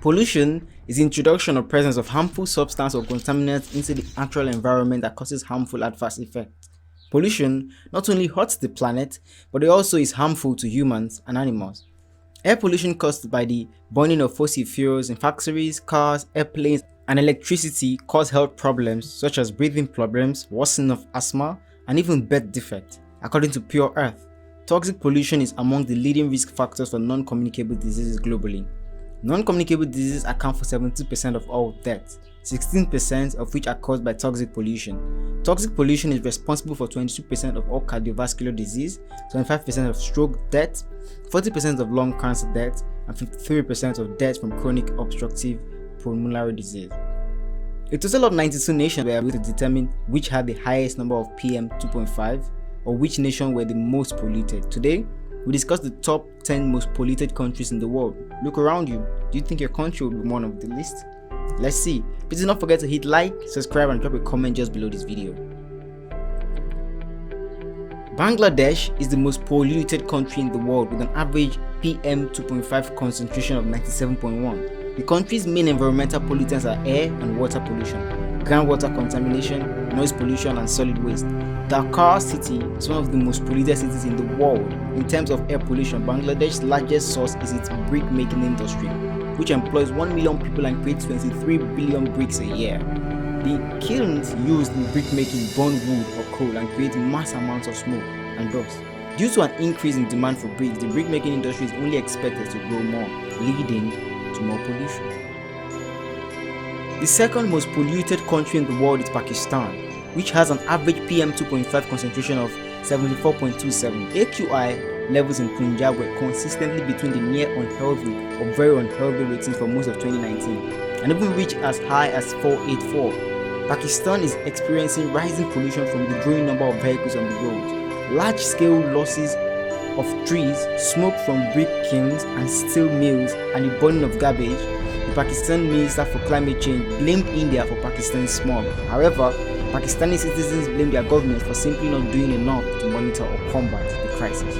Pollution is the introduction or presence of harmful substance or contaminants into the natural environment that causes harmful adverse effects. Pollution not only hurts the planet, but it also is harmful to humans and animals. Air pollution caused by the burning of fossil fuels in factories, cars, airplanes, and electricity cause health problems such as breathing problems, worsening of asthma, and even birth defects. According to Pure Earth, toxic pollution is among the leading risk factors for non-communicable diseases globally. Non-communicable diseases account for 72% of all deaths, 16% of which are caused by toxic pollution. Toxic pollution is responsible for 22% of all cardiovascular disease, 25% of stroke deaths, 40% of lung cancer deaths, and 53% of deaths from chronic obstructive pulmonary disease. A total of 92 nations were able to determine which had the highest number of PM 2.5 or which nation were the most polluted. Today, we discuss the top 10 most polluted countries in the world. Look around you. Do you think your country will be one of the list? Let's see. Please do not forget to hit like, subscribe, and drop a comment just below this video. Bangladesh is the most polluted country in the world with an average PM 2.5 concentration of 97.1. The country's main environmental pollutants are air and water pollution, groundwater contamination, noise pollution, and solid waste. Dhaka city is one of the most polluted cities in the world. In terms of air pollution, Bangladesh's largest source is its brick making industry, which employs 1 million people and creates 23 billion bricks a year. The kilns used in brick making burn wood or coal and create mass amounts of smoke and dust. Due to an increase in demand for bricks, the brick making industry is only expected to grow more, leading to more pollution. The second most polluted country in the world is Pakistan, which has an average PM 2.5 concentration of 74.27. AQI levels in Punjab were consistently between the near unhealthy or very unhealthy ratings for most of 2019 and even reached as high as 484. Pakistan is experiencing rising pollution from the growing number of vehicles on the roads, large-scale losses of trees, smoke from brick kilns and steel mills, and the burning of garbage. The Pakistan Minister for Climate Change blamed India for Pakistan's smog. However, Pakistani citizens blame their government for simply not doing enough to monitor or combat the crisis.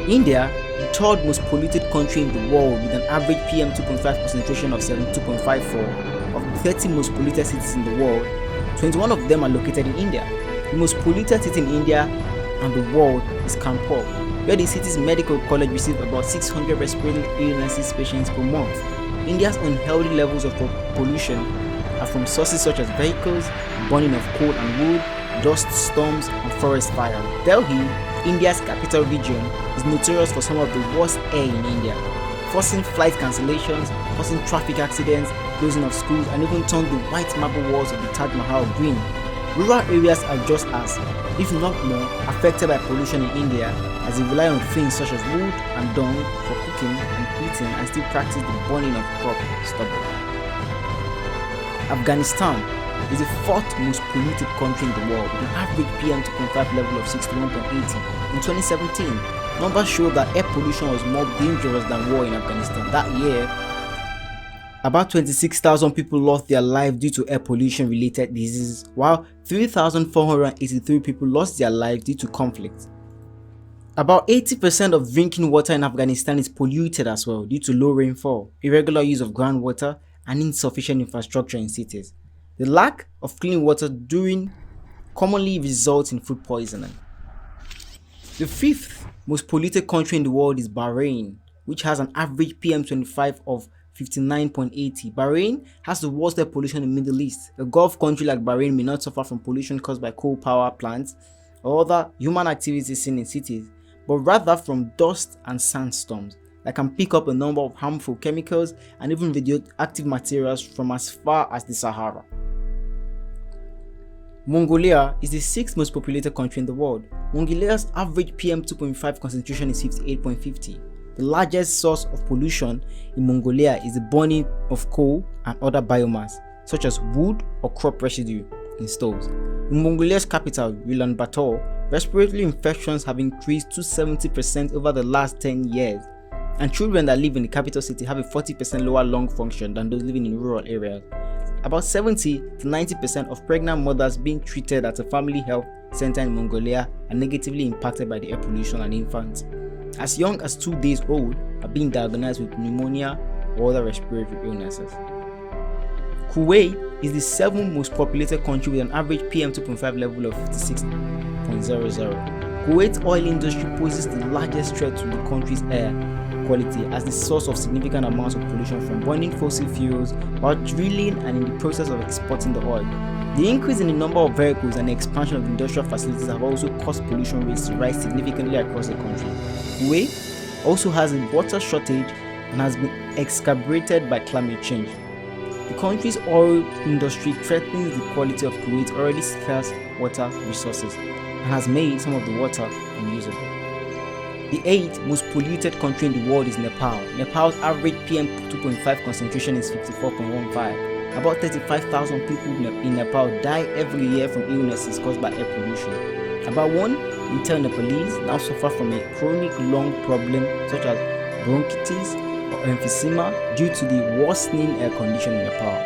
India, the third most polluted country in the world with an average PM 2.5 concentration of 72.54. Of the 30 most polluted cities in the world, 21 of them are located in India. The most polluted city in India and the world is Kanpur, where the city's medical college receives about 600 respiratory illnesses patients per month. India's unhealthy levels of pollution are from sources such as vehicles, burning of coal and wood, dust storms, and forest fires. Delhi, India's capital region, is notorious for some of the worst air in India, forcing flight cancellations, causing traffic accidents, closing of schools, and even turned the white marble walls of the Taj Mahal green. Rural areas are just as, if not more, affected by pollution in India, as they rely on things such as wood and dung for cooking and eating and still practice the burning of crop stubble. Afghanistan is the fourth most polluted country in the world with an average PM 2.5 level of 61.80. In 2017, numbers show that air pollution was more dangerous than war in Afghanistan. That year, about 26,000 people lost their lives due to air pollution related diseases, while 3,483 people lost their lives due to conflict. About 80% of drinking water in Afghanistan is polluted as well due to low rainfall, irregular use of groundwater, and insufficient infrastructure in cities. The lack of clean water commonly results in food poisoning. The fifth most polluted country in the world is Bahrain, which has an average PM25 of 59.80. Bahrain has the worst air pollution in the Middle East. A Gulf country like Bahrain may not suffer from pollution caused by coal power plants or other human activities seen in cities, but rather from dust and sandstorms that can pick up a number of harmful chemicals and even radioactive materials from as far as the Sahara. Mongolia is the sixth most populated country in the world. Mongolia's average PM 2.5 concentration is 58.50. The largest source of pollution in Mongolia is the burning of coal and other biomass, such as wood or crop residue in stoves. In Mongolia's capital, Ulaanbaatar, respiratory infections have increased to 70% over the last 10 years, and children that live in the capital city have a 40% lower lung function than those living in rural areas. About 70 to 90% of pregnant mothers being treated at a family health center in Mongolia are negatively impacted by the air pollution and infants. as young as 2 days old, are being diagnosed with pneumonia or other respiratory illnesses. Kuwait is the 7th most populated country with an average PM 2.5 level of 56.00. Kuwait's oil industry poses the largest threat to the country's air quality as the source of significant amounts of pollution from burning fossil fuels while drilling and in the process of exporting the oil. The increase in the number of vehicles and the expansion of industrial facilities have also caused pollution rates to rise significantly across the country. Kuwait also has a water shortage and has been exacerbated by climate change. The country's oil industry threatens the quality of Kuwait's already scarce water resources and has made some of the water unusable. The 8th most polluted country in the world is Nepal. Nepal's average PM 2.5 concentration is 54.15. About 35,000 people in Nepal die every year from illnesses caused by air pollution. About 1 in 10 Nepalese now suffer from a chronic lung problem such as bronchitis or emphysema due to the worsening air condition in Nepal.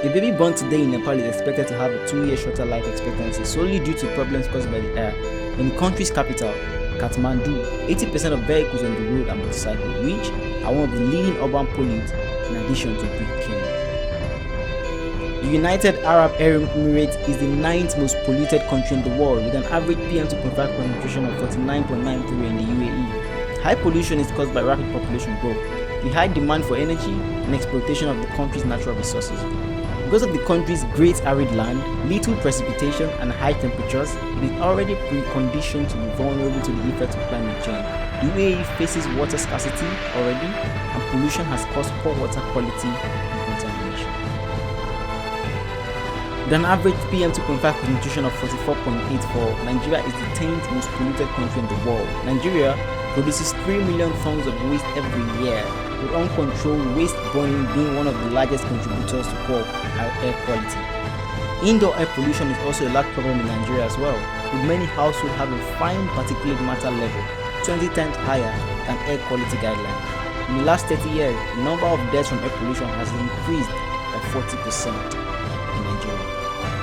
A baby born today in Nepal is expected to have a 2-year shorter life expectancy solely due to problems caused by the air. In the country's capital, Kathmandu, 80% of vehicles on the road are motorcycles, which are one of the leading urban pollutants in addition to brick killing. The United Arab Emirates is the 9th most polluted country in the world with an average PM 2.5 concentration of 49.93 in the UAE. High pollution is caused by rapid population growth, the high demand for energy, and exploitation of the country's natural resources. Because of the country's great arid land, little precipitation, and high temperatures, it is already preconditioned to be vulnerable to the effects of climate change. The UAE faces water scarcity already, and pollution has caused poor water quality and contamination. With an average PM 2.5 concentration of 44.84, Nigeria is the 10th most polluted country in the world. Nigeria produces 3 million tons of waste every year, with uncontrolled waste burning being one of the largest contributors to poor air quality. Indoor air pollution is also a large problem in Nigeria as well, with many households having fine particulate matter level 20 times higher than air quality guidelines. In the last 30 years, the number of deaths from air pollution has increased by 40% in Nigeria.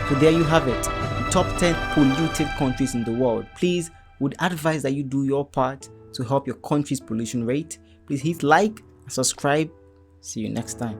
So there you have it, the top 10 polluted countries in the world. Please, would advise that you do your part to help your country's pollution rate. Please hit like and subscribe. See you next time.